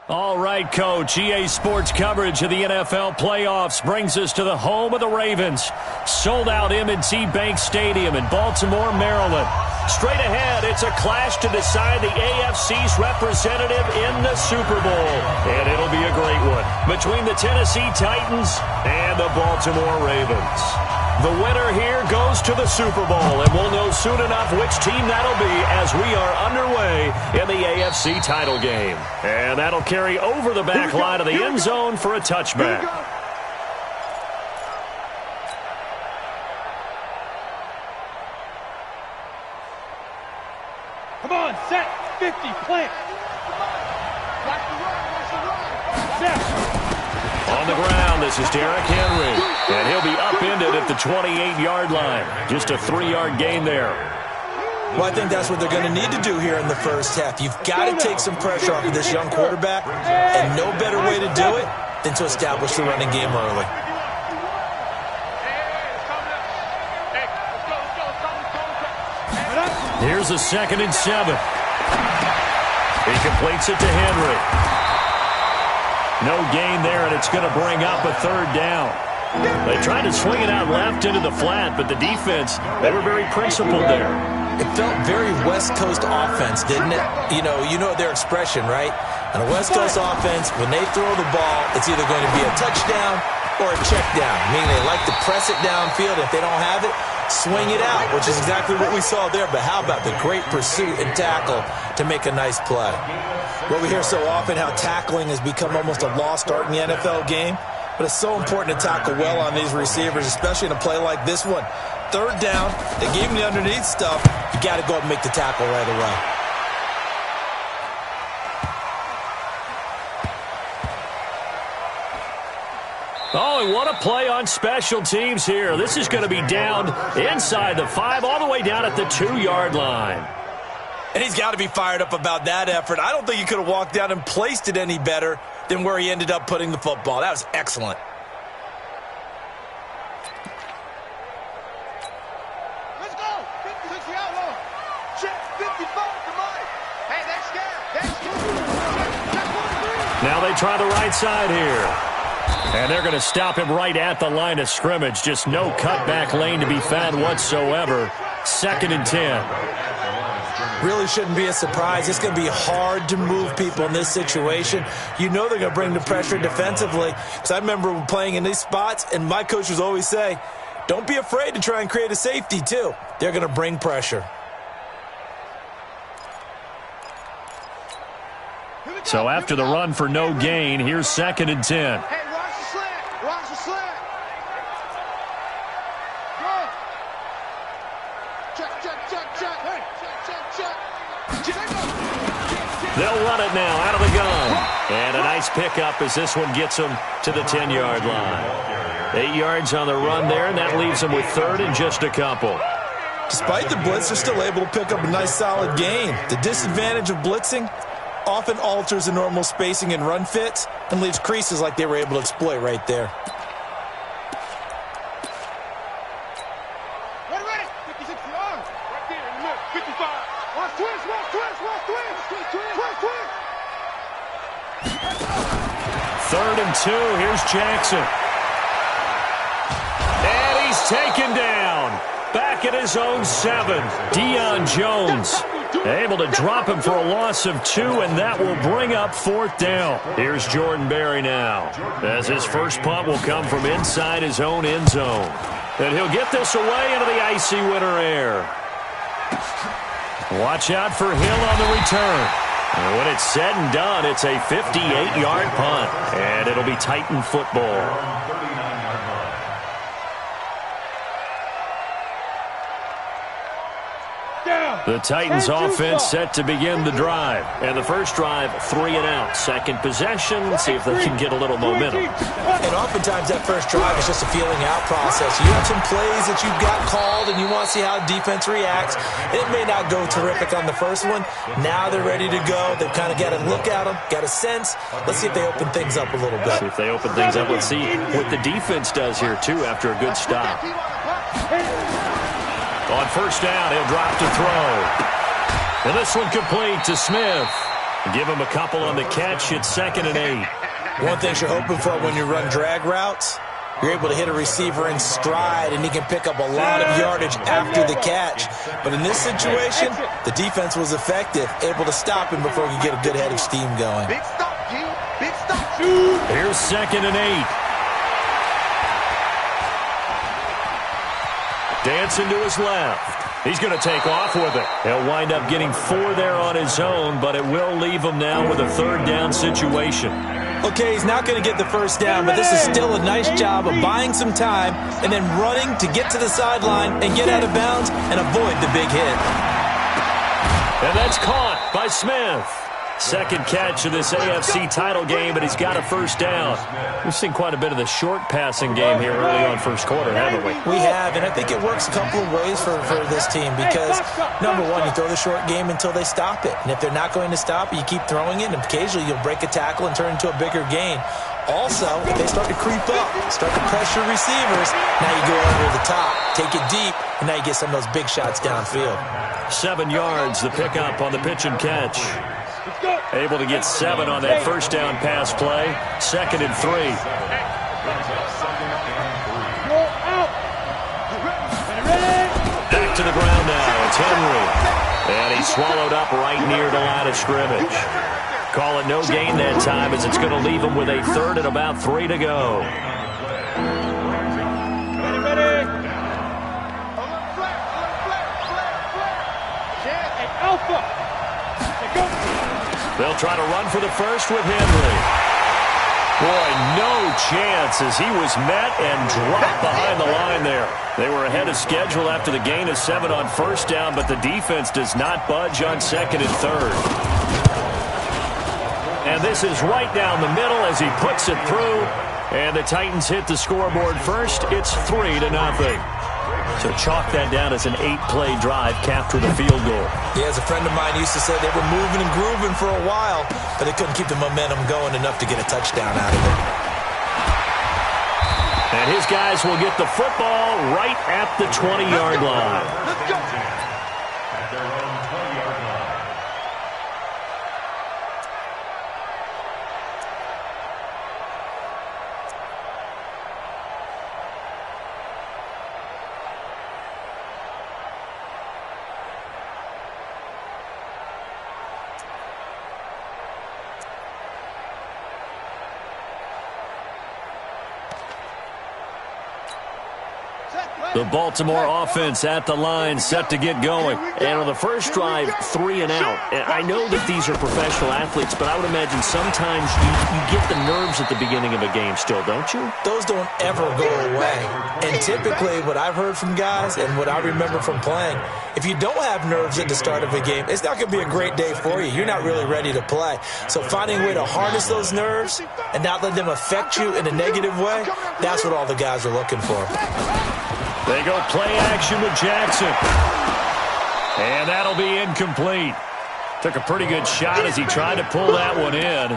All right, Coach. EA Sports coverage of the NFL playoffs brings us to the home of the Ravens. Sold-out M&T Bank Stadium in Baltimore, Maryland. Straight ahead, it's a clash to decide the AFC's representative in the Super Bowl. And it'll be a great one between the Tennessee Titans and the Baltimore Ravens. The winner here goes to the Super Bowl, and we'll know soon enough which team that'll be as we are underway in the AFC title game. And that'll carry over the back line of the end zone for a touchback. Come on, set, 50, plant. Watch the run, set. On the ground, this is Derrick Henry. And he'll be upended at the 28-yard line. Just a 3-yard gain there. Well, I think that's what they're going to need to do here in the first half. You've got to take some pressure off of this young quarterback, and no better way to do it than to establish the running game early. Here's a 2nd and 7. He completes it to Henry. No gain there, and it's going to bring up a 3rd down. They tried to swing it out left into the flat, but the defense, they were very principled there. It felt very West Coast offense, didn't it? You know their expression, right? On a West Coast offense, when they throw the ball, it's either going to be a touchdown or a check down, meaning they like to press it downfield. If they don't have it, swing it out, which is exactly what we saw there. But how about the great pursuit and tackle to make a nice play? Well, we hear so often how tackling has become almost a lost art in the NFL game, but it's so important to tackle well on these receivers, especially in a play like this one. 3rd down, they gave him the underneath stuff. You got to go and make the tackle right away. Oh, and what a play on special teams here. This is going to be down inside the 5, all the way down at the 2-yard line. And he's got to be fired up about that effort. I don't think he could have walked down and placed it any better than where he ended up putting the football. That was excellent. Let's go. 56 the outlaw. Check 55 to Mike. Hey, they're scared. Check 1-3. Now they try the right side here. And they're going to stop him right at the line of scrimmage. Just no cutback lane to be found whatsoever. 2nd and 10. Really shouldn't be a surprise. It's going to be hard to move people in this situation. You know they're going to bring the pressure defensively. Because I remember playing in these spots, and my coaches always say, don't be afraid to try and create a safety, too. They're going to bring pressure. So after the run for no gain, here's 2nd and 10. Hey, watch the slant. Watch the slant. Go. Check. Hey, check. They'll run it now out of the gun. And a nice pickup as this one gets them to the 10-yard line. 8 yards on the run there, and that leaves them with 3rd and just a couple. Despite the blitz, they're still able to pick up a nice solid gain. The disadvantage of blitzing often alters the normal spacing and run fits and leaves creases like they were able to exploit right there. Ready. 56 the arm. Right there in the middle. 55. Watch twist. 3rd and 2. Here's Jackson. And he's taken down. Back at his own 7. Deion Jones able to drop him for a loss of 2, and that will bring up 4th down. Here's Jordan Berry now, as his first punt will come from inside his own end zone. And he'll get this away into the icy winter air. Watch out for Hill on the return. And when it's said and done, it's a 58-yard punt, and it'll be Titan football. The Titans offense set to begin the drive. And the first drive, 3 and out. Second possession, see if they can get a little momentum. And oftentimes that first drive is just a feeling out process. You have some plays that you've got called and you want to see how defense reacts. It may not go terrific on the first one. Now they're ready to go. They've kind of got a look at them, got a sense. Let's see if they open things up a little bit. See if they open things up. Let's see what the defense does here, too, after a good stop. On first down, he'll drop to throw. And this one complete to Smith. Give him a couple on the catch. It's 2nd and 8. One thing you're hoping for when you run drag routes, you're able to hit a receiver in stride, and he can pick up a lot of yardage after the catch. But in this situation, the defense was effective, able to stop him before he could get a good head of steam going. Big stop, G. Big stop. Here's 2nd and 8. Dancing to his left. He's going to take off with it. He'll wind up getting 4 there on his own, but it will leave him now with a 3rd down situation. Okay, he's not going to get the 1st down, but this is still a nice job of buying some time and then running to get to the sideline and get out of bounds and avoid the big hit. And that's caught by Smith. 2nd catch of this AFC title game, and he's got a 1st down. We've seen quite a bit of the short passing game here early on first quarter, haven't we? We have, and I think it works a couple of ways for this team because, number one, you throw the short game until they stop it. And if they're not going to stop it, you keep throwing it, and occasionally you'll break a tackle and turn into a bigger gain. Also, if they start to creep up, start to pressure receivers, now you go over the top, take it deep, and now you get some of those big shots downfield. 7 yards, the pickup on the pitch and catch. Able to get 7 on that 1st down pass play. 2nd and 3. Back to the ground now. It's Henry. And he's swallowed up right near the line of scrimmage. Call it no gain that time as it's going to leave him with a 3rd and about 3 to go. They'll try to run for the 1st with Henry. Boy, no chance as he was met and dropped behind the line there. They were ahead of schedule after the gain of 7 on 1st down, but the defense does not budge on 2nd and 3rd. And this is right down the middle as he puts it through. And the Titans hit the scoreboard first. It's 3-0. So chalk that down as an 8-play drive capped with a field goal. Yeah, as a friend of mine used to say, they were moving and grooving for a while, but they couldn't keep the momentum going enough to get a touchdown out of it. And his guys will get the football right at the 20-yard line. Let's go. The Baltimore offense at the line, set to get going. And on the first drive, 3 and out. And I know that these are professional athletes, but I would imagine sometimes you get the nerves at the beginning of a game still, don't you? Those don't ever go away. And typically what I've heard from guys and what I remember from playing, if you don't have nerves at the start of a game, it's not going to be a great day for you. You're not really ready to play. So finding a way to harness those nerves and not let them affect you in a negative way, that's what all the guys are looking for. They go play action with Jackson. And that'll be incomplete. Took a pretty good shot as he tried to pull that one in.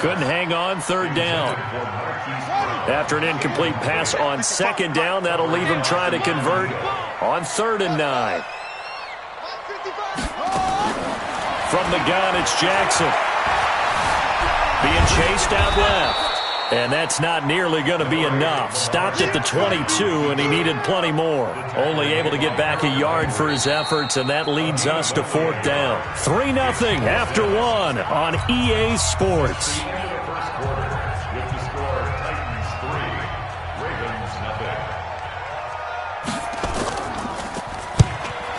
Couldn't hang on 3rd down. After an incomplete pass on 2nd down, that'll leave him trying to convert on 3rd and 9. From the gun, it's Jackson. Being chased out left. And that's not nearly going to be enough. Stopped at the 22, and he needed plenty more. Only able to get back a yard for his efforts, and that leads us to 4th down. 3-0 after 1 on EA Sports.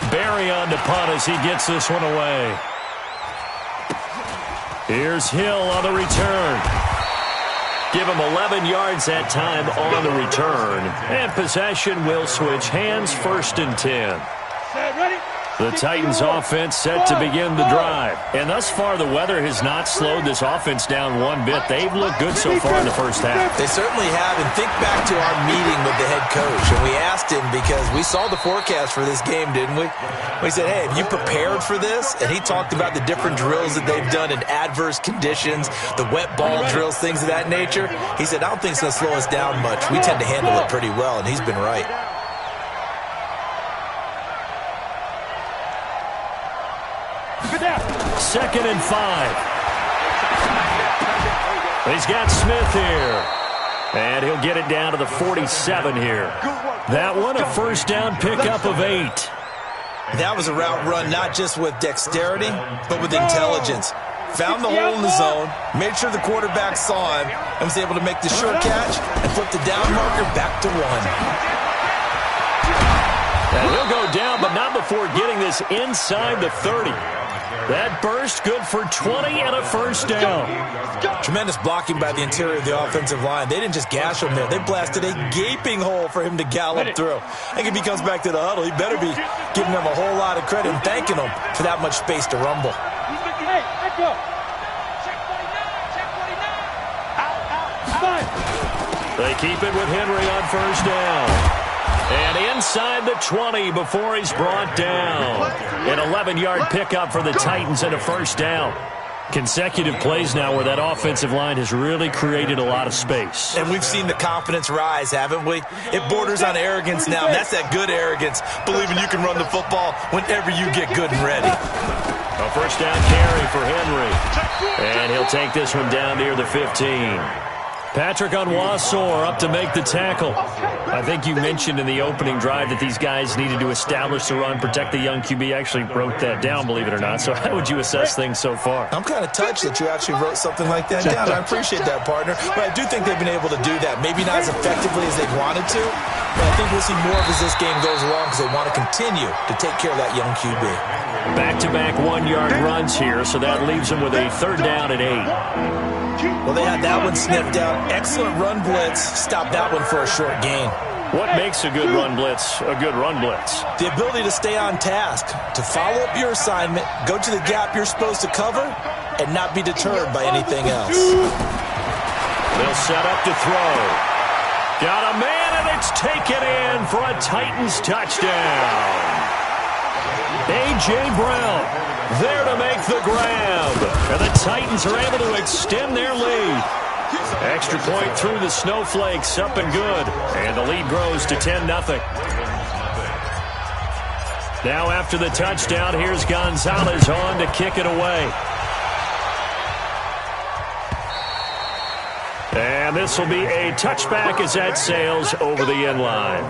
Barry on to punt as he gets this one away. Here's Hill on the return. Give him 11 yards that time on the return. And possession will switch hands, 1st and 10. The Titans offense set to begin the drive. And thus far, the weather has not slowed this offense down one bit. They've looked good so far in the first half. They certainly have. And think back to our meeting with the head coach. And we asked him because we saw the forecast for this game, didn't we? We said, hey, have you prepared for this? And he talked about the different drills that they've done in adverse conditions, the wet ball drills, things of that nature. He said, I don't think it's going to slow us down much. We tend to handle it pretty well, and he's been right. Second and 5. He's got Smith here. And he'll get it down to the 47 here. That one, a first down pickup of 8. That was a route run not just with dexterity, but with intelligence. Found the hole in the zone, made sure the quarterback saw him, and was able to make the short catch and flip the down marker back to 1. And he'll go down, but not before getting this inside the 30. That burst good for 20 and a first down. Tremendous blocking by the interior of the offensive line. They didn't just gash him there. They blasted a gaping hole for him to gallop through. I think if he comes back to the huddle, he better be giving them a whole lot of credit and thanking them for that much space to rumble. They keep it with Henry on first down. And inside the 20 before he's brought down. An 11-yard pickup for the Titans and a first down. Consecutive plays now where that offensive line has really created a lot of space. And we've seen the confidence rise, haven't we? It borders on arrogance now. That's that good arrogance, believing you can run the football whenever you get good and ready. A first down carry for Henry. And he'll take this one down near the 15. Patrick Onwuasor up to make the tackle. I think you mentioned in the opening drive that these guys needed to establish the run, protect the young QB. I actually wrote that down, believe it or not. So how would you assess things so far? I'm kind of touched that you actually wrote something like that down. I appreciate that, partner. But I do think they've been able to do that. Maybe not as effectively as they wanted to, but I think we'll see more of as this game goes along because they want to continue to take care of that young QB. Back-to-back 1-yard runs here, so that leaves them with a third down and 8. Well, they had that one sniffed out. Excellent run blitz. Stop that one for a short gain. What makes a good run blitz a good run blitz? The ability to stay on task, to follow up your assignment, go to the gap you're supposed to cover, and not be deterred by anything else. They'll set up to throw. Got a man, and it's taken in for a Titans touchdown. A.J. Brown there to make the grab. And the Titans are able to extend their lead. Extra point through the Snowflakes, up and good. And the lead grows to 10-0. Now after the touchdown, here's Gonzalez on to kick it away. And this will be a touchback as that sails over the end line.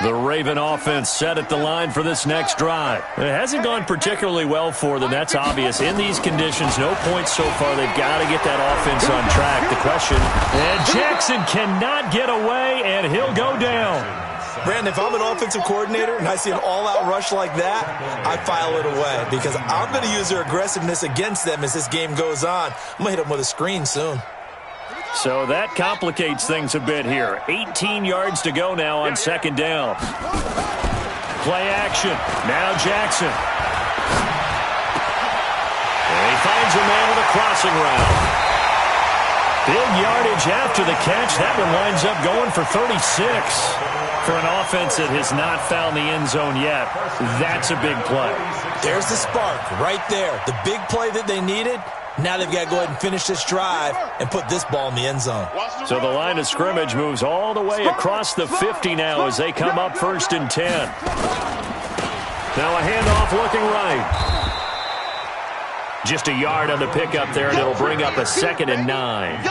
The Raven offense set at the line for this next drive. It hasn't gone particularly well for them. That's obvious. In these conditions, no points so far. They've got to get that offense on track. The question, and Jackson cannot get away, and he'll go down. Brandon, if I'm an offensive coordinator and I see an all-out rush like that, I file it away because I'm going to use their aggressiveness against them as this game goes on. I'm going to hit them with a screen soon. So that complicates things a bit here. 18 yards to go now on second down. Play action. Now Jackson. And he finds a man with a crossing route. Big yardage after the catch. That one winds up going for 36. For an offense that has not found the end zone yet, that's a big play. There's the spark right there. The big play that they needed. Now they've got to go ahead and finish this drive and put this ball in the end zone. So the line of scrimmage moves all the way across the 50 now as they come up 1st and 10. Now a handoff looking right. Just a yard on the pickup there, and it'll bring up a 2nd and 9.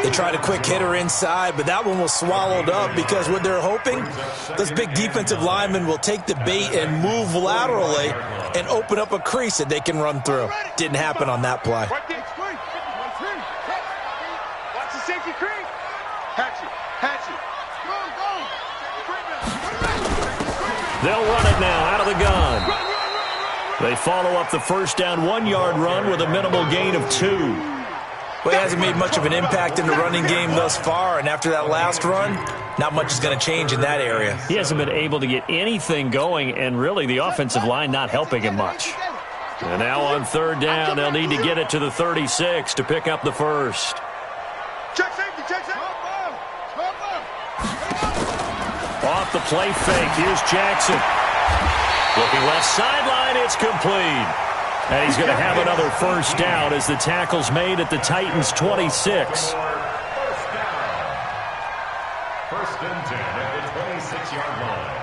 They tried a quick hitter inside, but that one was swallowed up because what they're hoping, those big defensive linemen will take the bait and move laterally and open up a crease that they can run through. Didn't happen on that play. Watch the safety crease. Hatch it. Hatch it. They'll run it now out of the gun. They follow up the first down 1-yard run with a minimal gain of 2. Well, he hasn't made much of an impact in the running game thus far, and after that last run, not much is going to change in that area. He hasn't been able to get anything going, and really the offensive line not helping him much. And now on 3rd down, they'll need to get it to the 36 to pick up the first. Check safety. Check safety. Off the play fake. Here's Jackson. Looking left sideline, it's complete. And he's going to have another first down as the tackle's made at the Titans' 26. First and 10 at the 26-yard line.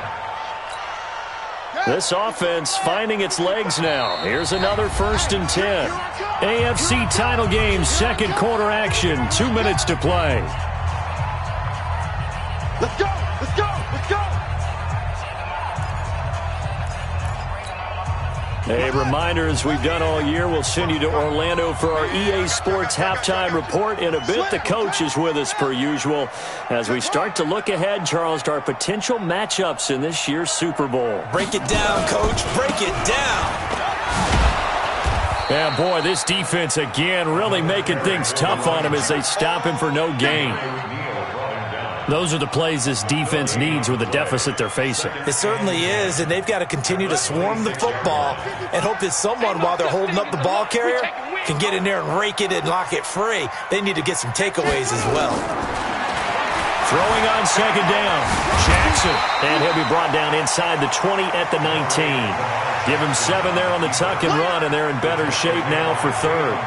This offense finding its legs now. Here's another first and 10. AFC title game, second quarter action. 2 minutes to play. Let's go! Let's go! Let's go! A reminder, as we've done all year, we'll send you to Orlando for our EA Sports halftime report. In a bit, the coach is with us per usual as we start to look ahead, Charles, to our potential matchups in this year's Super Bowl. Break it down, Coach. Break it down. Yeah, boy, this defense again really making things tough on him as they stop him for no gain. Those are the plays this defense needs with the deficit they're facing. It certainly is, and they've got to continue to swarm the football and hope that someone, while they're holding up the ball carrier, can get in there and rake it and lock it free. They need to get some takeaways as well. Throwing on second down, Jackson, and he'll be brought down inside the 20 at the 19. Give him 7 there on the tuck and run, and they're in better shape now for third.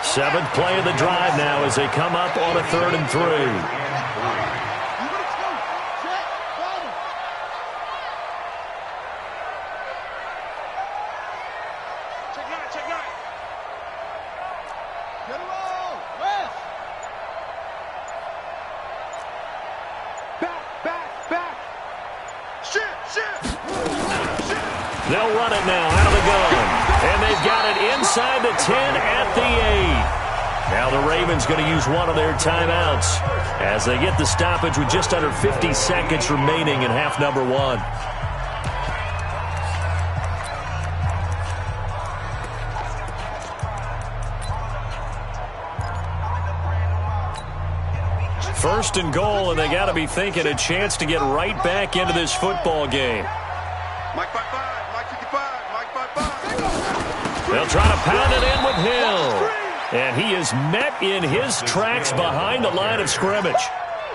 7th play of the drive now as they come up on a 3rd and 3. They'll run it now out of the gun. And they've got it inside the 10 at the 8. Now the Ravens going to use one of their timeouts as they get the stoppage with just under 50 seconds remaining in half number 1. First and goal, and they got to be thinking a chance to get right back into this football game. Mike 5-5, Mike 55, Mike 5-5. They'll try to pound it in with Hill. And he is met in his tracks behind the line of scrimmage.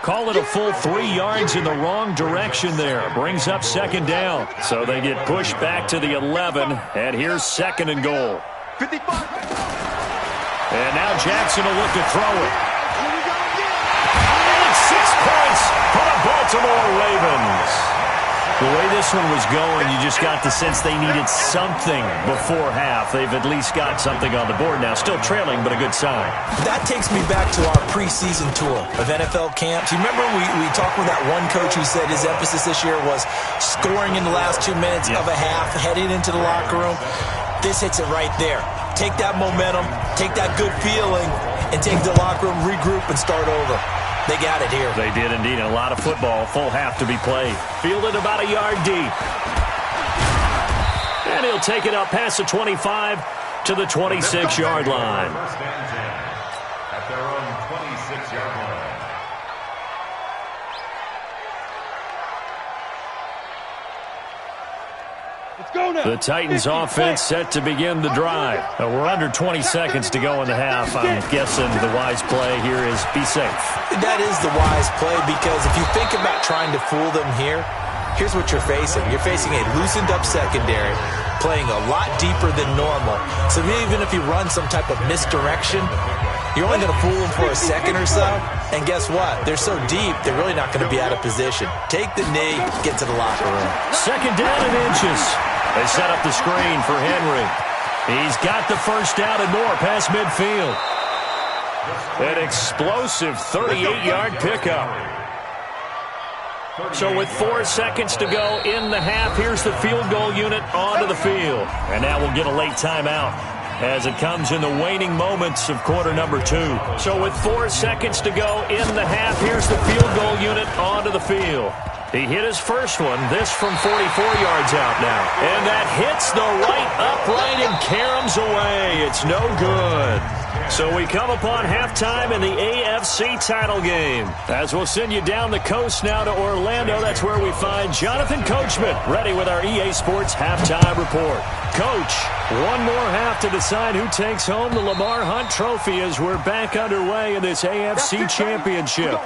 Call it a full 3 yards in the wrong direction there. Brings up second down. So they get pushed back to the 11, and here's second and goal. 55. And now Jackson will look to throw it. And 6 points for the Baltimore Ravens. The way this one was going, you just got the sense they needed something before half. They've at least got something on the board now. Still trailing, but a good sign. That takes me back to our preseason tour of NFL camps. You remember we talked with that one coach who said his emphasis this year was scoring in the last 2 minutes of a half, heading into the locker room. This hits it right there. Take that momentum, take that good feeling, and take the locker room, regroup, and start over. They got it here. They did indeed. And a lot of football, full half to be played. Fielded about a yard deep. And he'll take it up past the 25 to the 26-yard line. First and 10 at their own 26-yard line. The Titans offense set to begin the drive. We're under 20 seconds to go in the half. I'm guessing the wise play here is be safe. That is the wise play, because if you think about trying to fool them here, here's what you're facing. You're facing a loosened up secondary, playing a lot deeper than normal. So even if you run some type of misdirection, you're only going to fool them for a second or so. And guess what? They're so deep, they're really not going to be out of position. Take the knee, get to the locker room. Second down and inches. They set up the screen for Henry. He's got the first down and more past midfield. An explosive 38-yard pickup. So with 4 seconds to go in the half, here's the field goal unit onto the field. And now we'll get a late timeout as it comes in the waning moments of quarter number 2. So with 4 seconds to go in the half, here's the field goal unit onto the field. He hit his first one, this from 44 yards out now. And that hits the right upright and caroms away. It's no good. So we come upon halftime in the AFC title game. As we'll send you down the coast now to Orlando, that's where we find Jonathan Coachman, ready with our EA Sports halftime report. Coach, one more half to decide who takes home the Lamar Hunt Trophy as we're back underway in this AFC Championship.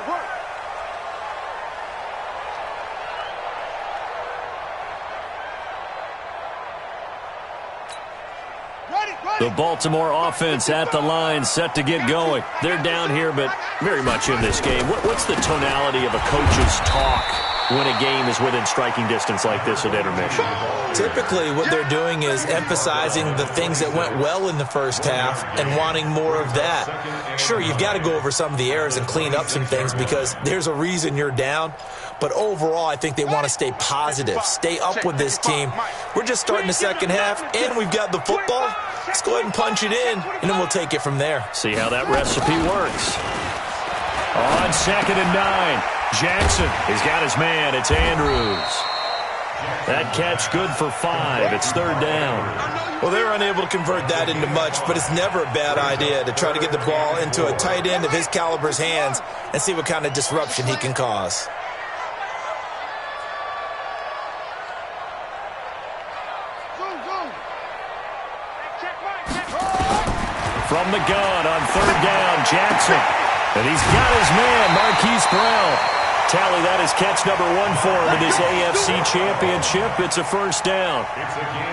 The Baltimore offense at the line, set to get going. They're down here, but very much in this game. What's the tonality of a coach's talk when a game is within striking distance like this at intermission? Typically, what they're doing is emphasizing the things that went well in the first half and wanting more of that. Sure, you've got to go over some of the errors and clean up some things because there's a reason you're down. But overall, I think they want to stay positive, stay up with this team. We're just starting the second half, and we've got the football. Let's go ahead and punch it in, and then we'll take it from there. See how that recipe works. On 2nd and 9, Jackson has got his man. It's Andrews. That catch good for 5. It's 3rd down. Well, they were unable to convert that into much, but it's never a bad idea to try to get the ball into a tight end of his caliber's hands and see what kind of disruption he can cause. From the gun on 3rd down, Jackson. And he's got his man, Marquise Brown. Tally, that is catch number 1 for him in this AFC Championship. It's a 1st down.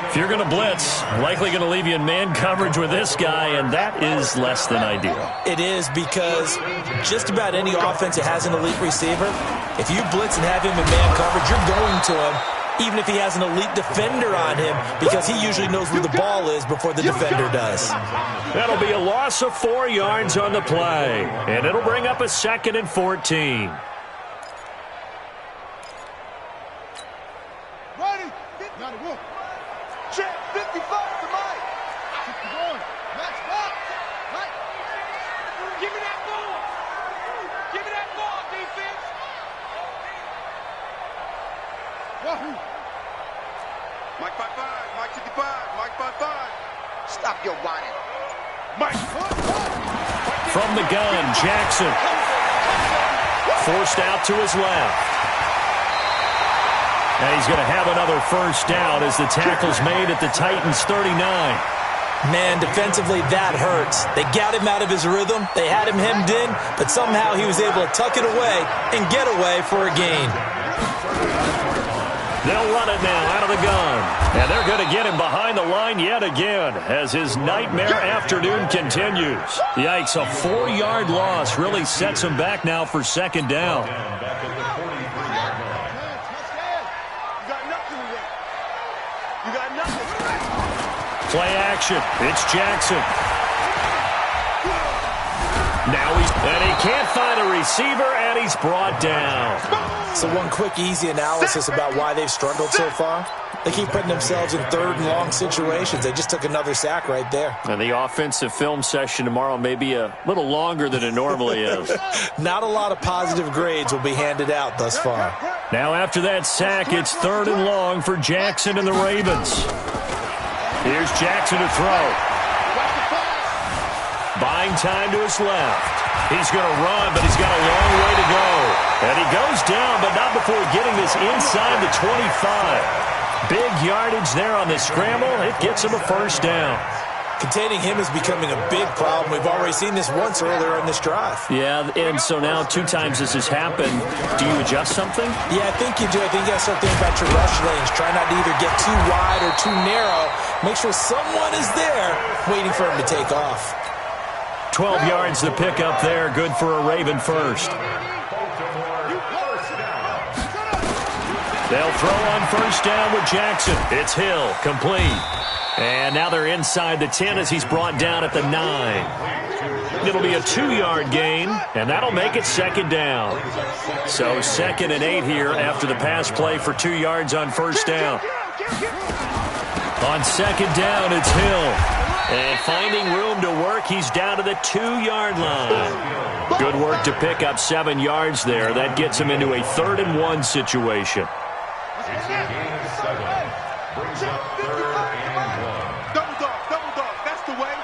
If you're going to blitz, likely going to leave you in man coverage with this guy, and that is less than ideal. It is because just about any offense that has an elite receiver, if you blitz and have him in man coverage, you're going to him, even if he has an elite defender on him, because he usually knows where the ball is before the defender does. That'll be a loss of 4 yards on the play, and it'll bring up a 2nd and 14. Check 55 to Mike. 61. Max box. Mike. Give me that ball. Give me that ball, defense. Wahoo. Mike by 5. Mike 55. Mike by 5. Stop your whining. Mike. From the gun, Jackson. Forced out to his left. And he's going to have another 1st down as the tackle's made at the Titans' 39. Man, defensively, that hurts. They got him out of his rhythm. They had him hemmed in, but somehow he was able to tuck it away and get away for a gain. They'll run it now out of the gun. And they're going to get him behind the line yet again as his nightmare afternoon continues. Yikes, a 4-yard loss really sets him back now for 2nd down. Play action. It's Jackson. Now he can't find a receiver, and he's brought down. So one quick, easy analysis about why they've struggled so far. They keep putting themselves in 3rd and long situations. They just took another sack right there. And the offensive film session tomorrow may be a little longer than it normally is. Not a lot of positive grades will be handed out thus far. Now after that sack, it's 3rd and long for Jackson and the Ravens. Here's Jackson to throw. Buying time to his left. He's going to run, but he's got a long way to go. And he goes down, but not before getting this inside the 25. Big yardage there on the scramble. It gets him a 1st down. Containing him is becoming a big problem. We've already seen this once earlier in this drive. Yeah, and so now 2 times this has happened. Do you adjust something? Yeah, I think you do. I think you got to start thinking about your rush lanes. Try not to either get too wide or too narrow. Make sure someone is there waiting for him to take off. 12 yards to pick up there. Good for a Raven 1st. They'll throw on 1st down with Jackson. It's Hill, complete. And now they're inside the 10 as he's brought down at the 9. It'll be a 2-yard gain, and that'll make it 2nd down. So 2nd and 8 here after the pass play for 2 yards on 1st down. On 2nd down, it's Hill. And finding room to work, he's down to the 2-yard line. Good work to pick up 7 yards there. That gets him into a 3rd and 1 situation. Brings up 3rd and 1. Double dog, that's the way.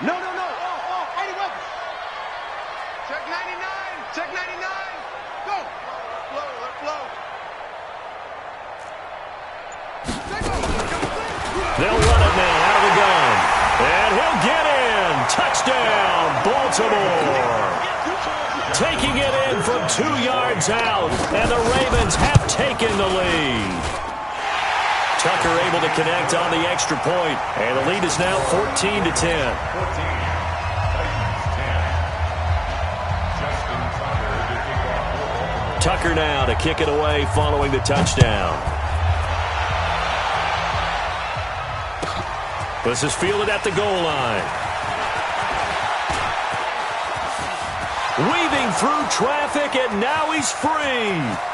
No. Eddie Wilkins. Check 99. Go. Let flow. They'll run it now out of the gun. And he'll get in. Touchdown, Baltimore. Taking it in from 2 yards out. And the Ravens have taken the lead. Tucker able to connect on the extra point, and the lead is now 14-10. Tucker now to kick it away following the touchdown. This is fielded at the goal line. Weaving through traffic, and now he's free.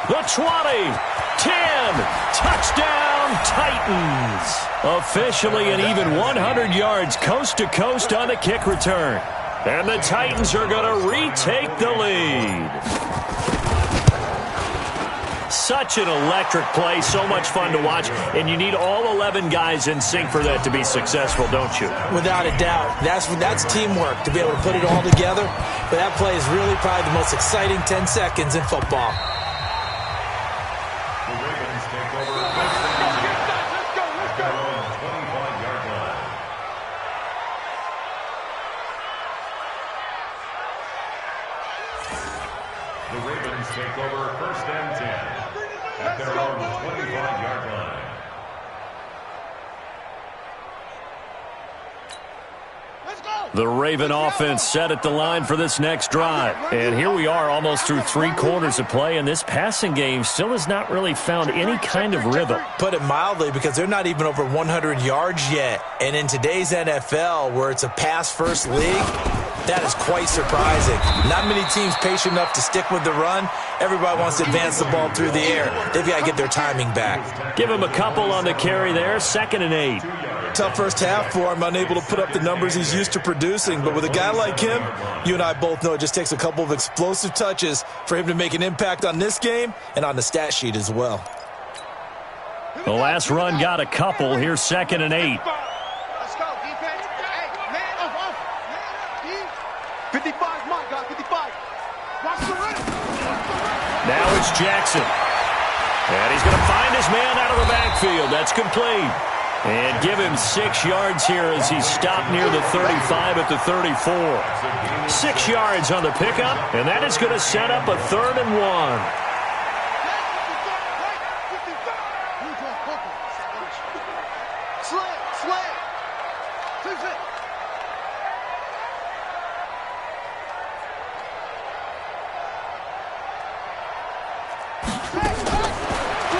The 20, 10, touchdown Titans. Officially an even 100 yards coast to coast on the kick return. And the Titans are going to retake the lead. Such an electric play, so much fun to watch, and you need all 11 guys in sync for that to be successful, don't you? Without a doubt. That's teamwork, to be able to put it all together. But that play is really probably the most exciting 10 seconds in football. The Ravens take over. Let's go. 25-yard line. The Ravens take over 1st and 10 at their own 25-yard line. The Raven offense set at the line for this next drive. And here we are almost through 3 quarters of play, and this passing game still has not really found any kind of rhythm. Put it mildly, because they're not even over 100 yards yet. And in today's NFL, where it's a pass-first league, that is quite surprising. Not many teams patient enough to stick with the run. Everybody wants to advance the ball through the air. They've got to get their timing back. Give him a couple on the carry there, 2nd and 8. Tough first half for him, unable to put up the numbers he's used to producing. But with a guy like him, you and I both know it just takes a couple of explosive touches for him to make an impact on this game and on the stat sheet as well. The last run got a couple. Here's 2nd and 8. Let's go, defense. Hey, man, off. 55, Mike, got 55. Watch the run. Now it's Jackson. And he's going to find his man out of the backfield. That's complete. And give him 6 yards here as he's stopped near the 35 at the 34. 6 yards on the pickup, and that is going to set up a 3rd and 1.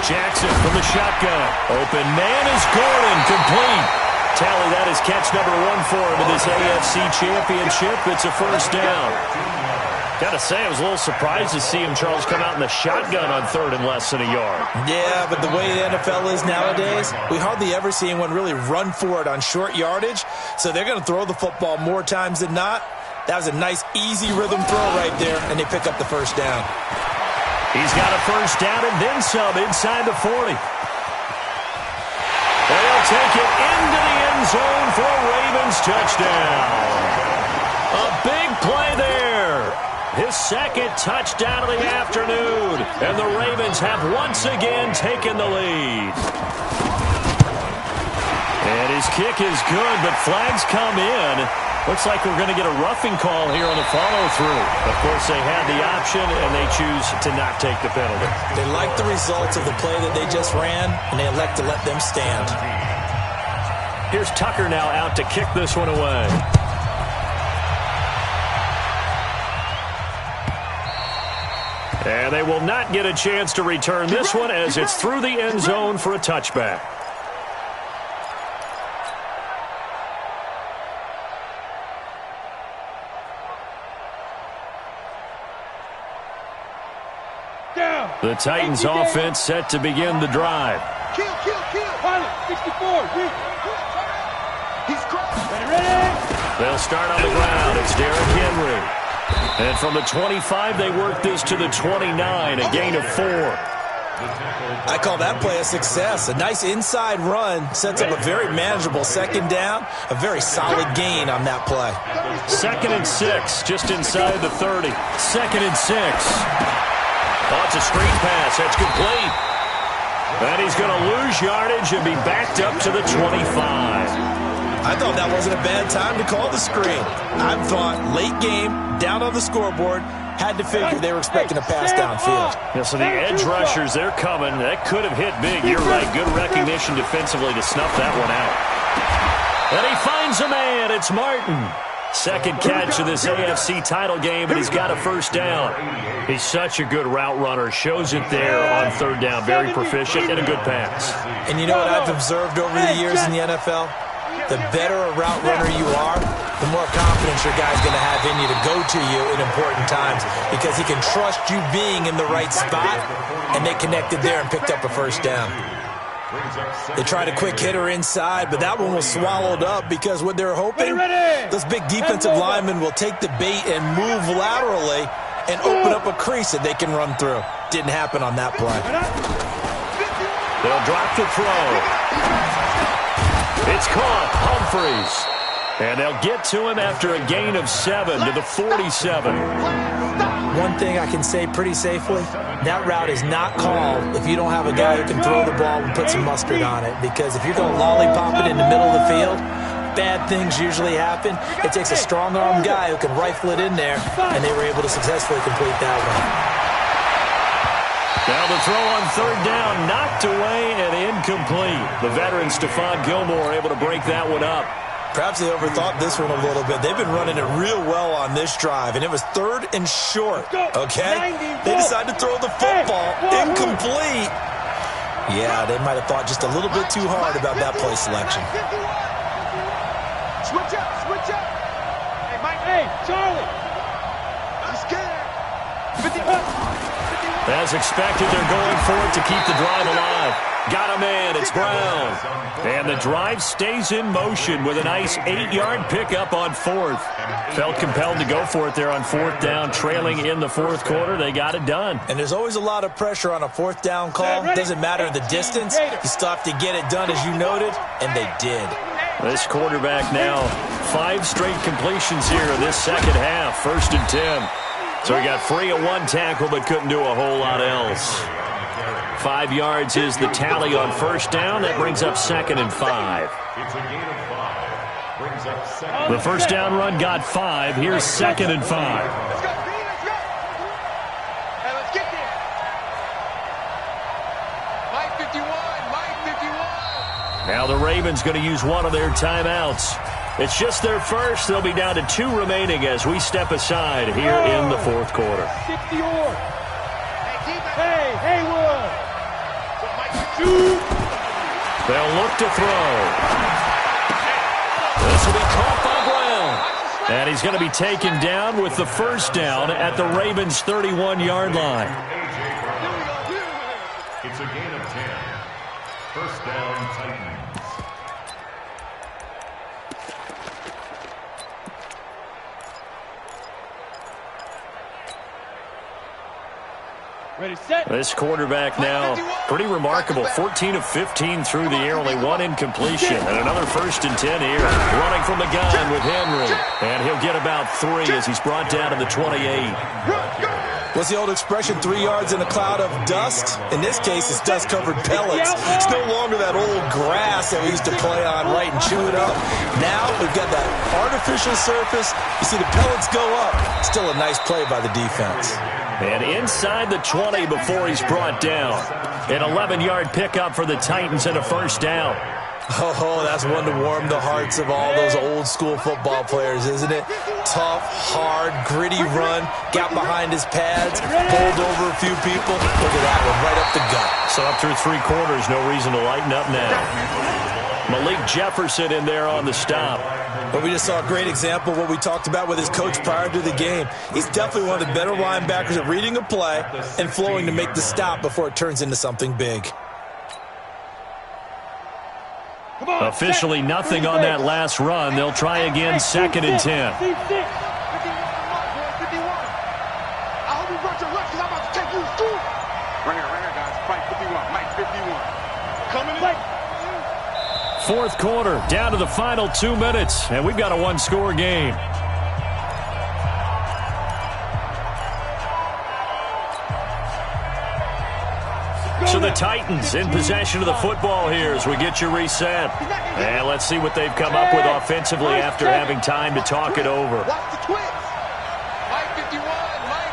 Jackson from the shotgun. Open man is Gordon, complete. Tally, that is catch number 1 for him in this AFC Championship. It's a 1st down. Got to say, I was a little surprised to see him, Charles, come out in the shotgun on 3rd and less than a yard. Yeah, but the way the NFL is nowadays, we hardly ever see anyone really run for it on short yardage. So they're going to throw the football more times than not. That was a nice, easy rhythm throw right there, and they pick up the 1st down. He's got a 1st down and then some inside the 40. They'll take it into the end zone for a Ravens touchdown. A big play there. His 2nd touchdown of the afternoon. And the Ravens have once again taken the lead. And his kick is good, but flags come in. Looks like we're going to get a roughing call here on the follow-through. Of course, they had the option, and they choose to not take the penalty. They like the results of the play that they just ran, and they elect to let them stand. Here's Tucker now out to kick this one away. And they will not get a chance to return this one as it's through the end zone for a touchback. The Titans offense set to begin the drive. Kill. Pilot, 64. He's crossed. Ready? They'll start on the ground. It's Derrick Henry. And from the 25, they work this to the 29, a gain of 4. I call that play a success. A nice inside run sets up a very manageable 2nd down. A very solid gain on that play. 2nd and 6, just inside the 30. 2nd and 6. Oh, it's a screen pass. That's complete. And he's going to lose yardage and be backed up to the 25. I thought that wasn't a bad time to call the screen. I thought late game, down on the scoreboard, Had to figure they were expecting a pass downfield. Yeah, so the edge rushers, they're coming. That could have hit big. You're right. Good recognition defensively to snuff that one out. And he finds a man. It's Martin. Second catch of this AFC title game, and he's got a first down. He's such a good route runner. Shows it there on third down. Very proficient and a good pass. And you know what I've observed over the years in the NFL? The better a route runner you are, the more confidence your guy's going to have in you to go to you in important times because he can trust you being in the right spot, and they connected there and picked up a first down. They tried a quick hitter inside, but that one was swallowed up because what they're hoping, those big defensive linemen will take the bait and move laterally and open up a crease that they can run through. Didn't happen on that play. They'll drop the throw. It's caught. Humphreys. And they'll get to him after a gain of 7 to the 47. One thing I can say pretty safely, that route is not called if you don't have a guy who can throw the ball and put some mustard on it. Because if you're going to lollipop it in the middle of the field, bad things usually happen. It takes a strong-armed guy who can rifle it in there, and they were able to successfully complete that one. Now the throw on third down, knocked away and incomplete. The veteran Stephon Gilmore able to break that one up. Perhaps they overthought this one a little bit. They've been running it real well on this drive, and it was third and short, okay? They decided to throw the football. Incomplete. Yeah, they might have thought just a little bit too hard about that play selection. Switch up, switch up. Hey, Mike, hey, Charlie. He's scared. 51. As expected, they're going for it to keep the drive alive. Got a man, it's Brown. And the drive stays in motion with a nice 8-yard pickup on fourth. Felt compelled to go for it there on fourth down, trailing in the fourth quarter. They got it done. And there's always a lot of pressure on a fourth down call. Doesn't matter the distance. You still have to get it done, as you noted, and they did. This quarterback now, 5 straight completions here in this second half, 1st and 10. So he got free of one tackle but couldn't do a whole lot else. 5 yards is the tally on first down. That brings up 2nd and 5. The first down run got 5. Here's 2nd and 5. Let's go, let's go. Hey, let's get there. Mike 51, Mike 51. Now the Ravens going to use one of their timeouts. It's just their first. They'll be down to 2 remaining as we step aside here in the fourth quarter. 60 or. Hey, Haywood. They'll look to throw. This will be caught by Brown. And he's going to be taken down with the first down at the Ravens' 31-yard line. It's a gain of 10. First down, Titans. Ready, set. This quarterback now, pretty remarkable. 14 of 15 through the air, only 1 incompletion. And another 1st and 10 here. Running from the gun with Henry. And he'll get about 3 as he's brought down to the 28. What's the old expression, 3 yards in a cloud of dust? In this case, it's dust-covered pellets. It's no longer that old grass that we used to play on, right, and chew it up. Now we've got that artificial surface. You see the pellets go up. Still a nice play by the defense. And inside the 20 before he's brought down. An 11-yard pickup for the Titans and a first down. Oh, that's one to warm the hearts of all those old-school football players, isn't it? Tough, hard, gritty run. Got behind his pads, bowled over a few people. Look at that one, right up the gut. So up through 3 quarters, no reason to lighten up now. Malik Jefferson in there on the stop. But we just saw a great example of what we talked about with his coach prior to the game. He's definitely one of the better linebackers at reading a play and flowing to make the stop before it turns into something big. Officially nothing on that last run. They'll try again, 2nd and 10. I hope you brought your left because I'm about to take you to school. Right here, guys. Mike 51, Mike 51. Coming in. 4th quarter, down to the final 2 minutes, and we've got a 1-score game. So the Titans in possession of the football here as we get you reset. And let's see what they've come up with offensively after having time to talk it over. Watch the twist. Mike 51, Mike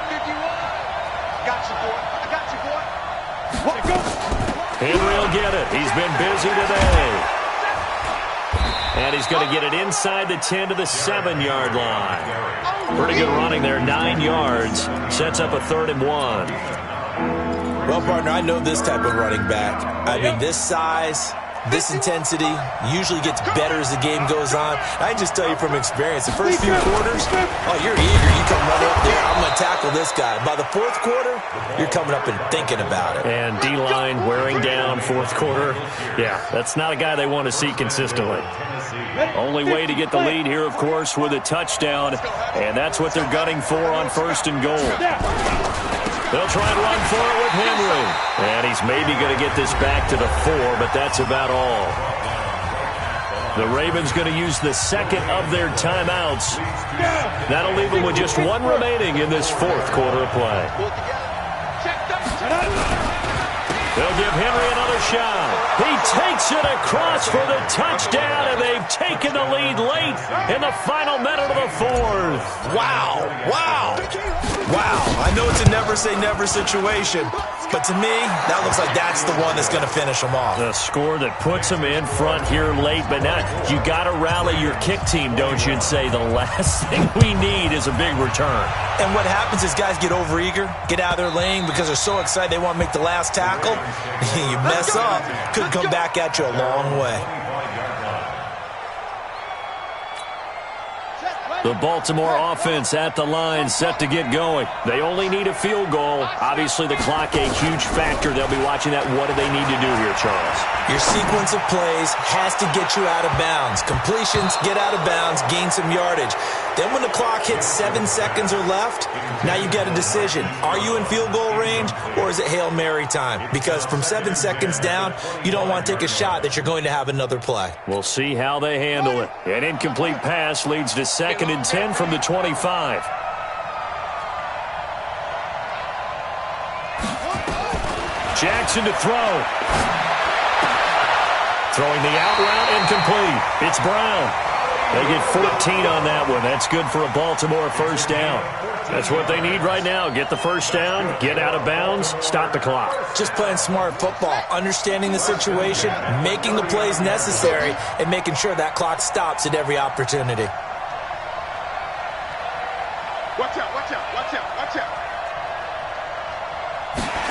Henry will get it. He's been busy today. And he's going to get it inside the 10 to the 7-yard line. Pretty good running there, 9 yards. Sets up a 3rd and 1. Well, partner, I know this type of running back. I mean, this size, this intensity usually gets better as the game goes on. I can just tell you from experience, the first few quarters, oh, you're eager. You come running up there, I'm going to tackle this guy. By the 4th quarter, you're coming up and thinking about it. And D-line wearing down 4th quarter. Yeah, that's not a guy they want to see consistently. Only way to get the lead here, of course, with a touchdown. And that's what they're gunning for on 1st and goal. They'll try and run for it with Henry. And he's maybe going to get this back to the 4, but that's about all. The Ravens going to use the 2nd of their timeouts. That'll leave them with just 1 remaining in this 4th quarter of play. They'll give Henry another shot. He takes it across for the touchdown, and they've taken the lead late in the final minute of the 4th. Wow. Wow. Wow. I know it's a never-say-never situation, but to me, that looks like that's the one that's going to finish them off. The score that puts them in front here late, but now you got to rally your kick team, don't you, and say the last thing we need is a big return. And what happens is guys get overeager, get out of their lane because they're so excited they want to make the last tackle. You mess up, could come back at you a long way. The Baltimore offense at the line, set to get going. They only need a field goal. Obviously, the clock a huge factor. They'll be watching that. What do they need to do here, Charles? Your sequence of plays has to get you out of bounds. Completions, get out of bounds, gain some yardage. Then when the clock hits 7 seconds or left, now you get a decision. Are you in field goal range, or is it Hail Mary time? Because from 7 seconds down, you don't want to take a shot that you're going to have another play. We'll see how they handle it. An incomplete pass leads to 2nd and 10 from the 25. Jackson to throw. Throwing the out route, incomplete. It's Brown. They get 14 on that one. That's good for a Baltimore 1st down. That's what they need right now. Get the 1st down, get out of bounds, stop the clock. Just playing smart football, understanding the situation, making the plays necessary, and making sure that clock stops at every opportunity. Watch out, watch out, watch out, watch out.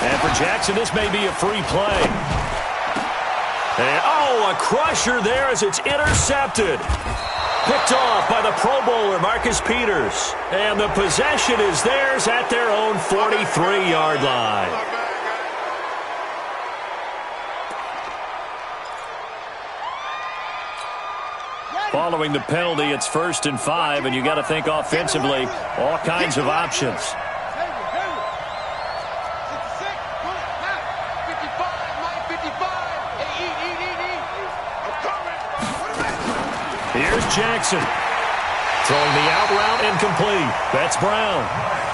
And for Jackson, this may be a free play. And, a crusher there as it's intercepted. Picked off by the Pro Bowler, Marcus Peters. And the possession is theirs at their own 43-yard line. Following the penalty, it's 1st and 5, and you got to think offensively, all kinds of options. Here's Jackson. Throwing the out route, incomplete. That's Brown.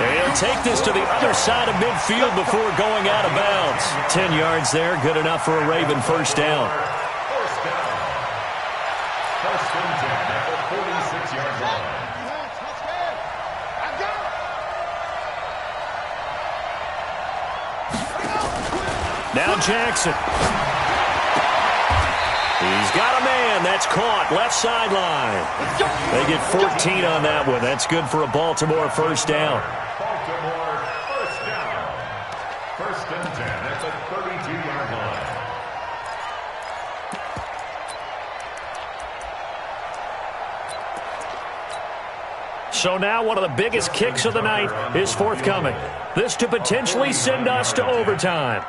And he'll take this to the other side of midfield before going out of bounds. 10 yards there, good enough for a Raven 1st down. 1st and 10 at the 46-yard line. Now Jackson. He's got a man. That's caught. Left sideline. They get 14 on that one. That's good for a Baltimore 1st down. Baltimore 1st down. 1st and 10 at the 32-yard line. So now one of the biggest kicks of the night is forthcoming. This to potentially send us to overtime.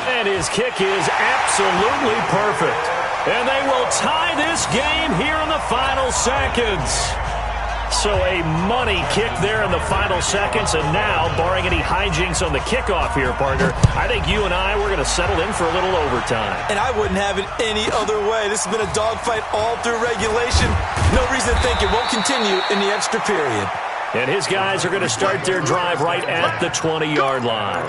And his kick is absolutely perfect. And they will tie this game here in the final seconds. So a money kick there in the final seconds. And now, barring any hijinks on the kickoff here, partner, I think you and I, we're going to settle in for a little overtime. And I wouldn't have it any other way. This has been a dogfight all through regulation. No reason to think it won't continue in the extra period. And his guys are going to start their drive right at the 20-yard line.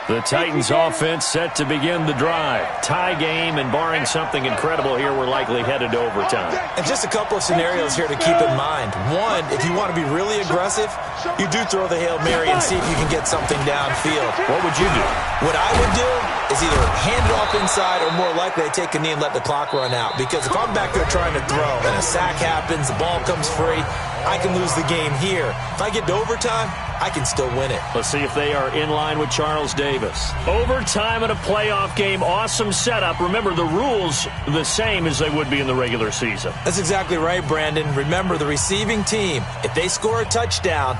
The Titans offense set to begin the drive. Tie game, and barring something incredible here, we're likely headed to overtime. And just a couple of scenarios here to keep in mind. One, if you want to be really aggressive, you do throw the Hail Mary and see if you can get something downfield. What would you do? What I would do is either hand it off inside or more likely I take a knee and let the clock run out. Because if I'm back there trying to throw and a sack happens, the ball comes free, I can lose the game here. If I get to overtime, I can still win it. Let's see if they are in line with Charles Davis. Overtime in a playoff game, awesome setup. Remember, the rules the same as they would be in the regular season. That's exactly right, Brandon. Remember, the receiving team, if they score a touchdown,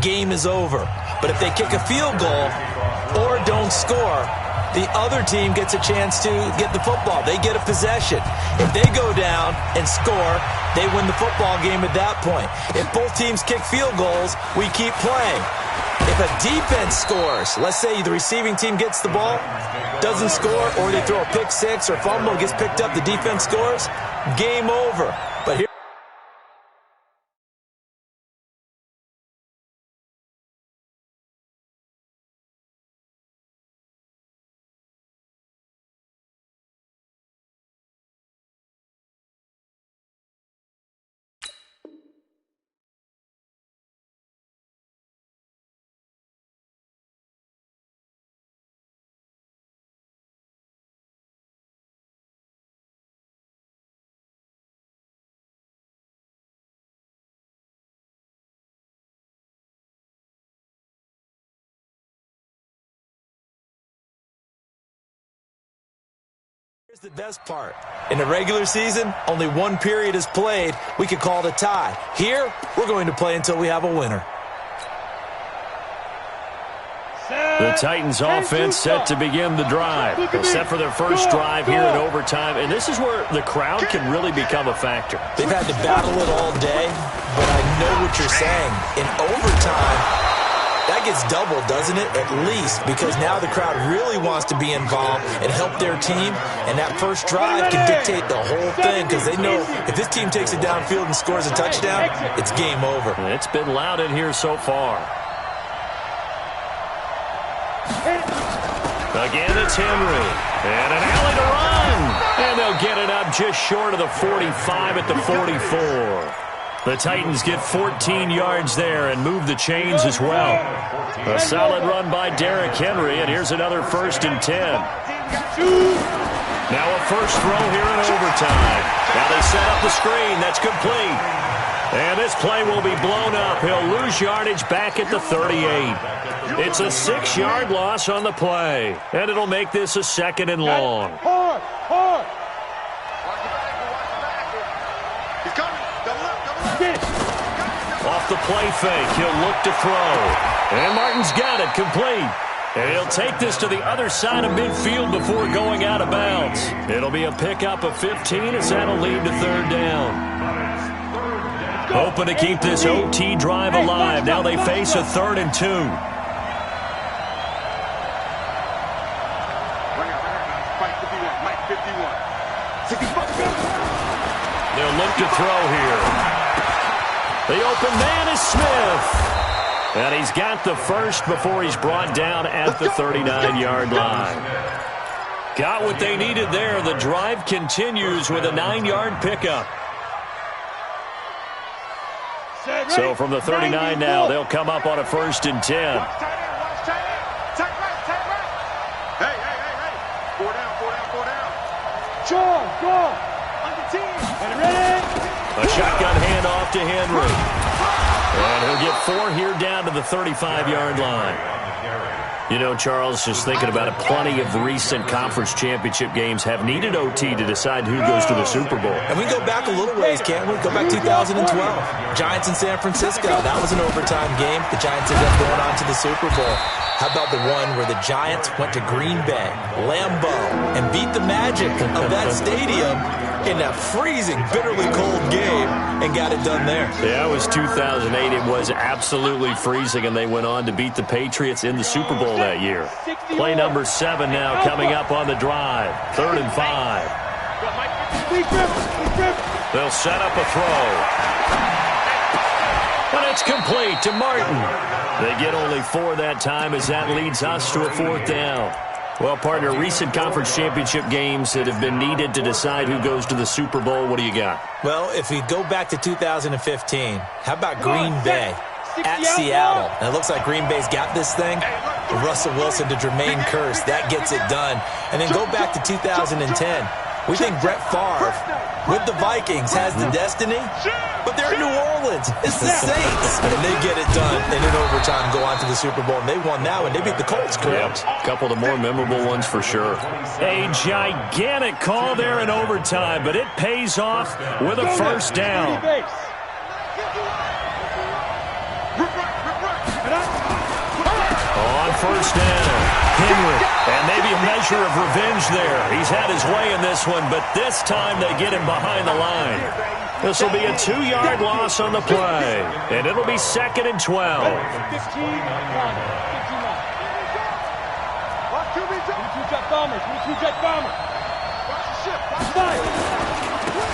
game is over. But if they kick a field goal or don't score, the other team gets a chance to get the football. They get a possession. If they go down and score, they win the football game at that point. If both teams kick field goals, we keep playing. If a defense scores, let's say the receiving team gets the ball, doesn't score, or they throw a pick six or fumble, gets picked up, the defense scores, game over. But here here's the best part. In the regular season, only one period is played. We could call it a tie. Here, we're going to play until we have a winner. The Titans offense set to begin the drive. They'll set for their first drive here in overtime, and this is where the crowd can really become a factor. They've had to battle it all day, but I know what you're saying. In overtime, that gets doubled, doesn't it? At least, because now the crowd really wants to be involved and help their team, and that first drive can dictate the whole thing because they know if this team takes it downfield and scores a touchdown, it's game over. It's been loud in here so far. Again, it's Henry. And an alley to run. And they'll get it up just short of the 45 at the 44. The Titans get 14 yards there and move the chains as well. A solid run by Derrick Henry, and here's another 1st and 10. Now a first throw here in overtime. Now they set up the screen. That's complete. And this play will be blown up. He'll lose yardage back at the 38. It's a 6-yard loss on the play, and it'll make this a 2nd and long. Hard, hard. He's coming. Double up. Off the play fake, he'll look to throw. And Martin's got it, complete. And he'll take this to the other side of midfield before going out of bounds. It'll be a pickup of 15 as that'll lead to 3rd down. Hoping to keep this OT drive alive. Now they face a 3rd and 2. They'll look to throw here. The open man is Smith. And he's got the first before he's brought down at the 39-yard line. Got what they needed there. The drive continues with a 9-yard pickup. So from the 39 now, they'll come up on a 1st and 10. Hey. 4 down. John. On the team. And ready. A shotgun handoff to Henry. And he'll get 4 here down to the 35-yard line. You know, Charles, just thinking about it, plenty of recent conference championship games have needed OT to decide who goes to the Super Bowl. And we go back a little ways, can't we? Go back 2012. Giants in San Francisco. That was an overtime game. The Giants ended up going on to the Super Bowl. How about the one where the Giants went to Green Bay, Lambeau, and beat the Magic of that stadium in that freezing, bitterly cold game and got it done there? Yeah, it was 2008. It was absolutely freezing, and they went on to beat the Patriots in the Super Bowl that year. Play number 7 now coming up on the drive. 3rd and 5. They'll set up a throw. And it's complete to Martin. They get only 4 that time as that leads us to a 4th down. Well, partner, recent conference championship games that have been needed to decide who goes to the Super Bowl, what do you got? Well, if we go back to 2015, how about Green Bay at Seattle? And it looks like Green Bay's got this thing. Russell Wilson to Jermaine Kearse, that gets it done. And then go back to 2010. We think Brett Favre with the Vikings has the destiny, but they're in New Orleans. It's the Saints. And they get it done. And in overtime, go on to the Super Bowl. And they won now, and they beat the Colts, correct? Yep. A couple of the more memorable ones for sure. A gigantic call there in overtime, but it pays off with a first down. On first down, Henry, and maybe a measure of revenge there. He's had his way in this one, but this time they get him behind the line. This will be a 2-yard loss on the play, and it'll be 2nd and 12.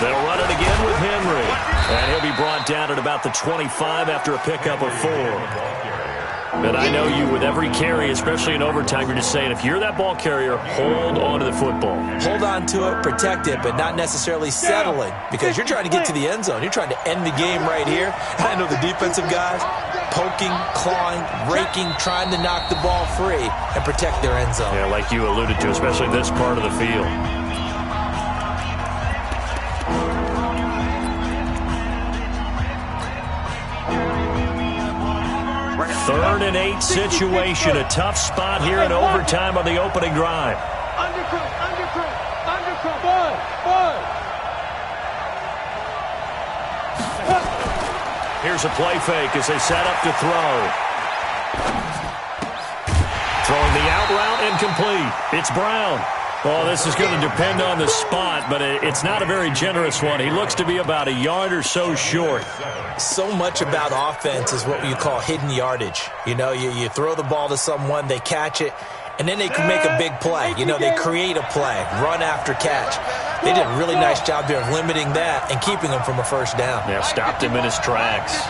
They'll run it again with Henry, and he'll be brought down at about the 25 after a pickup of 4. And I know you, with every carry, especially in overtime, you're just saying, if you're that ball carrier, hold on to the football. Hold on to it, protect it, but not necessarily settling, because you're trying to get to the end zone. You're trying to end the game right here. I know the defensive guys poking, clawing, raking, trying to knock the ball free and protect their end zone. Yeah, like you alluded to, especially this part of the field. 3rd and 8 situation. A tough spot here in overtime on the opening drive. Here's a play fake as they set up to throw. Throwing the out route, incomplete. It's Brown. Well, this is going to depend on the spot, but it's not a very generous one. He looks to be about a yard or so short. So much about offense is what you call hidden yardage. You know, you throw the ball to someone, they catch it, and then they can make a big play. You know, they create a play, run after catch. They did a really nice job there of limiting that and keeping him from a first down. Yeah, stopped him in his tracks.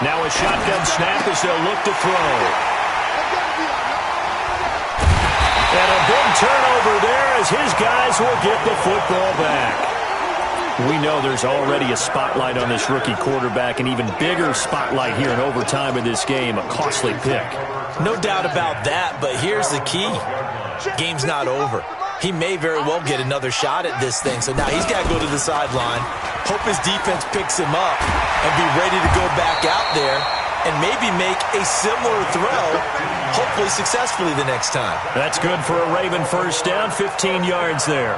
Now a shotgun snap as they'll look to throw. And a big turnover there as his guys will get the football back. We know there's already a spotlight on this rookie quarterback, an even bigger spotlight here in overtime in this game, a costly pick. No doubt about that, but here's the key. Game's not over. He may very well get another shot at this thing, so now he's got to go to the sideline, hope his defense picks him up, and be ready to go back out there and maybe make a similar throw, hopefully successfully the next time. That's good for a Raven first down, 15 yards there.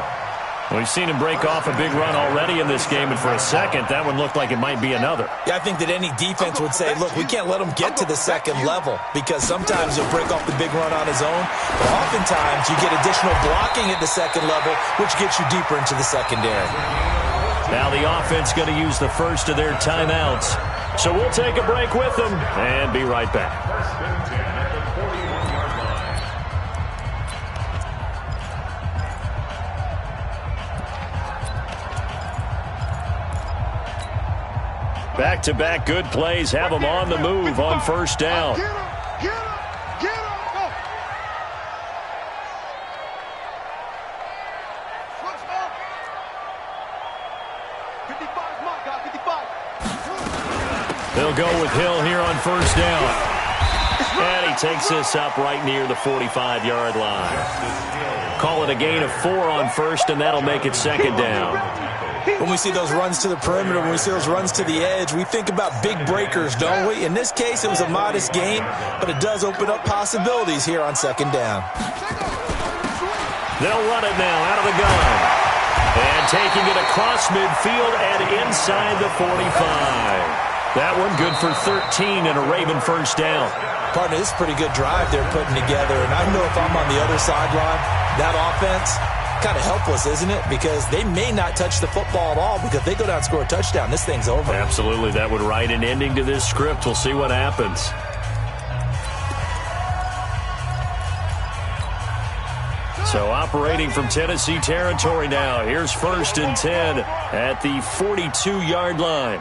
We've seen him break off a big run already in this game, and for a second, that one looked like it might be another. Yeah, I think that any defense would say, look, we can't let him get to the second level, because sometimes he'll break off the big run on his own, but oftentimes you get additional blocking at the second level, which gets you deeper into the secondary. Now the offense going to use the first of their timeouts. So we'll take a break with them and be right back. Back-to-back good plays have them on the move on first down. Get him! Get him! Go! Switch off! 55, my God, 55. They'll go with Hill here on first down. And he takes this up right near the 45-yard line. Call it a gain of 4 on first, and that'll make it second down. When we see those runs to the perimeter, when we see those runs to the edge, we think about big breakers, don't we? In this case, it was a modest gain, but it does open up possibilities here on second down. They'll run it now out of the gun. And taking it across midfield and inside the 45. That one good for 13 and a Raven first down. Partner, this is a pretty good drive they're putting together, and I know if I'm on the other sideline, that offense, kind of helpless, isn't it? Because they may not touch the football at all, because they go down and score a touchdown. This thing's over. Absolutely. That would write an ending to this script. We'll see what happens. So operating from Tennessee territory now. Here's 1st and 10 at the 42-yard line.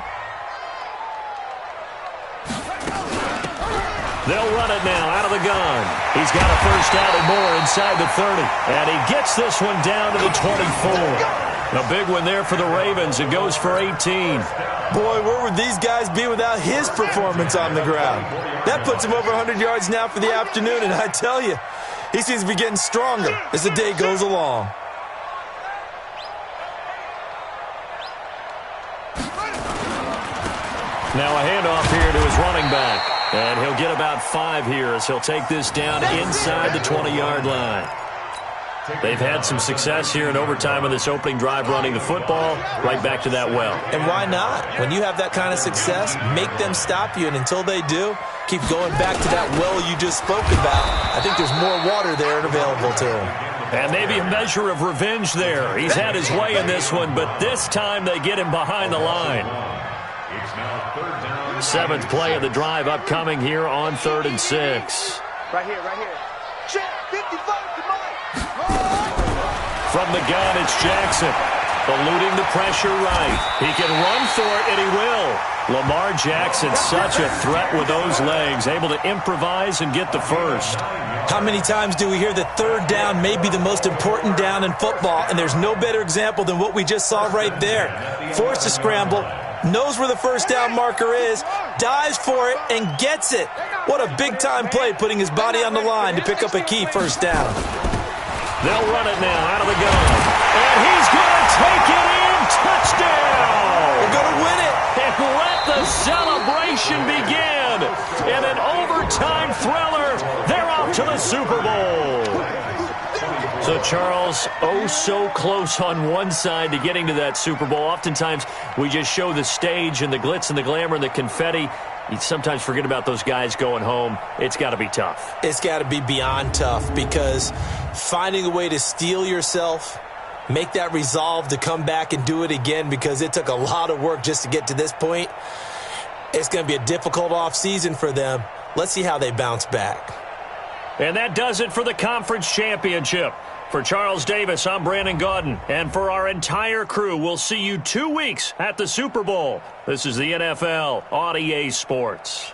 They'll run it now out of the gun. He's got a first down and more inside the 30. And he gets this one down to the 24. A big one there for the Ravens. It goes for 18. Boy, where would these guys be without his performance on the ground? That puts him over 100 yards now for the afternoon, and I tell you, he seems to be getting stronger as the day goes along. Now a handoff here to his running back. And he'll get about 5 here as he'll take this down inside the 20-yard line. They've had some success here in overtime on this opening drive running the football. Right back to that well. And why not? When you have that kind of success, make them stop you. And until they do, keep going back to that well you just spoke about. I think there's more water there and available to him. And maybe a measure of revenge there. He's had his way in this one, but this time they get him behind the line. 7th play of the drive upcoming here on 3rd and 6. Right here, right here. Check, 55 to Mike. From the gun, it's Jackson. Eluding the pressure right. He can run for it, and he will. Lamar Jackson, such a threat with those legs, able to improvise and get the first. How many times do we hear that 3rd down may be the most important down in football, and there's no better example than what we just saw right there. Forced to scramble, knows where the first down marker is, dives for it, and gets it. What a big-time play, putting his body on the line to pick up a key first down. They'll run it now out of the gun. And he's going to take it in. Touchdown! They're going to win it. And let the celebration begin. In an overtime thriller, they're off to the Super Bowl. So, Charles, oh so close on one side to getting to that Super Bowl. Oftentimes, we just show the stage and the glitz and the glamour and the confetti. You sometimes forget about those guys going home. It's got to be tough. It's got to be beyond tough, because finding a way to steel yourself, make that resolve to come back and do it again, because it took a lot of work just to get to this point. It's going to be a difficult offseason for them. Let's see how they bounce back. And that does it for the conference championship. For Charles Davis, I'm Brandon Gaudin. And for our entire crew, we'll see you 2 weeks at the Super Bowl. This is the NFL on EA Sports.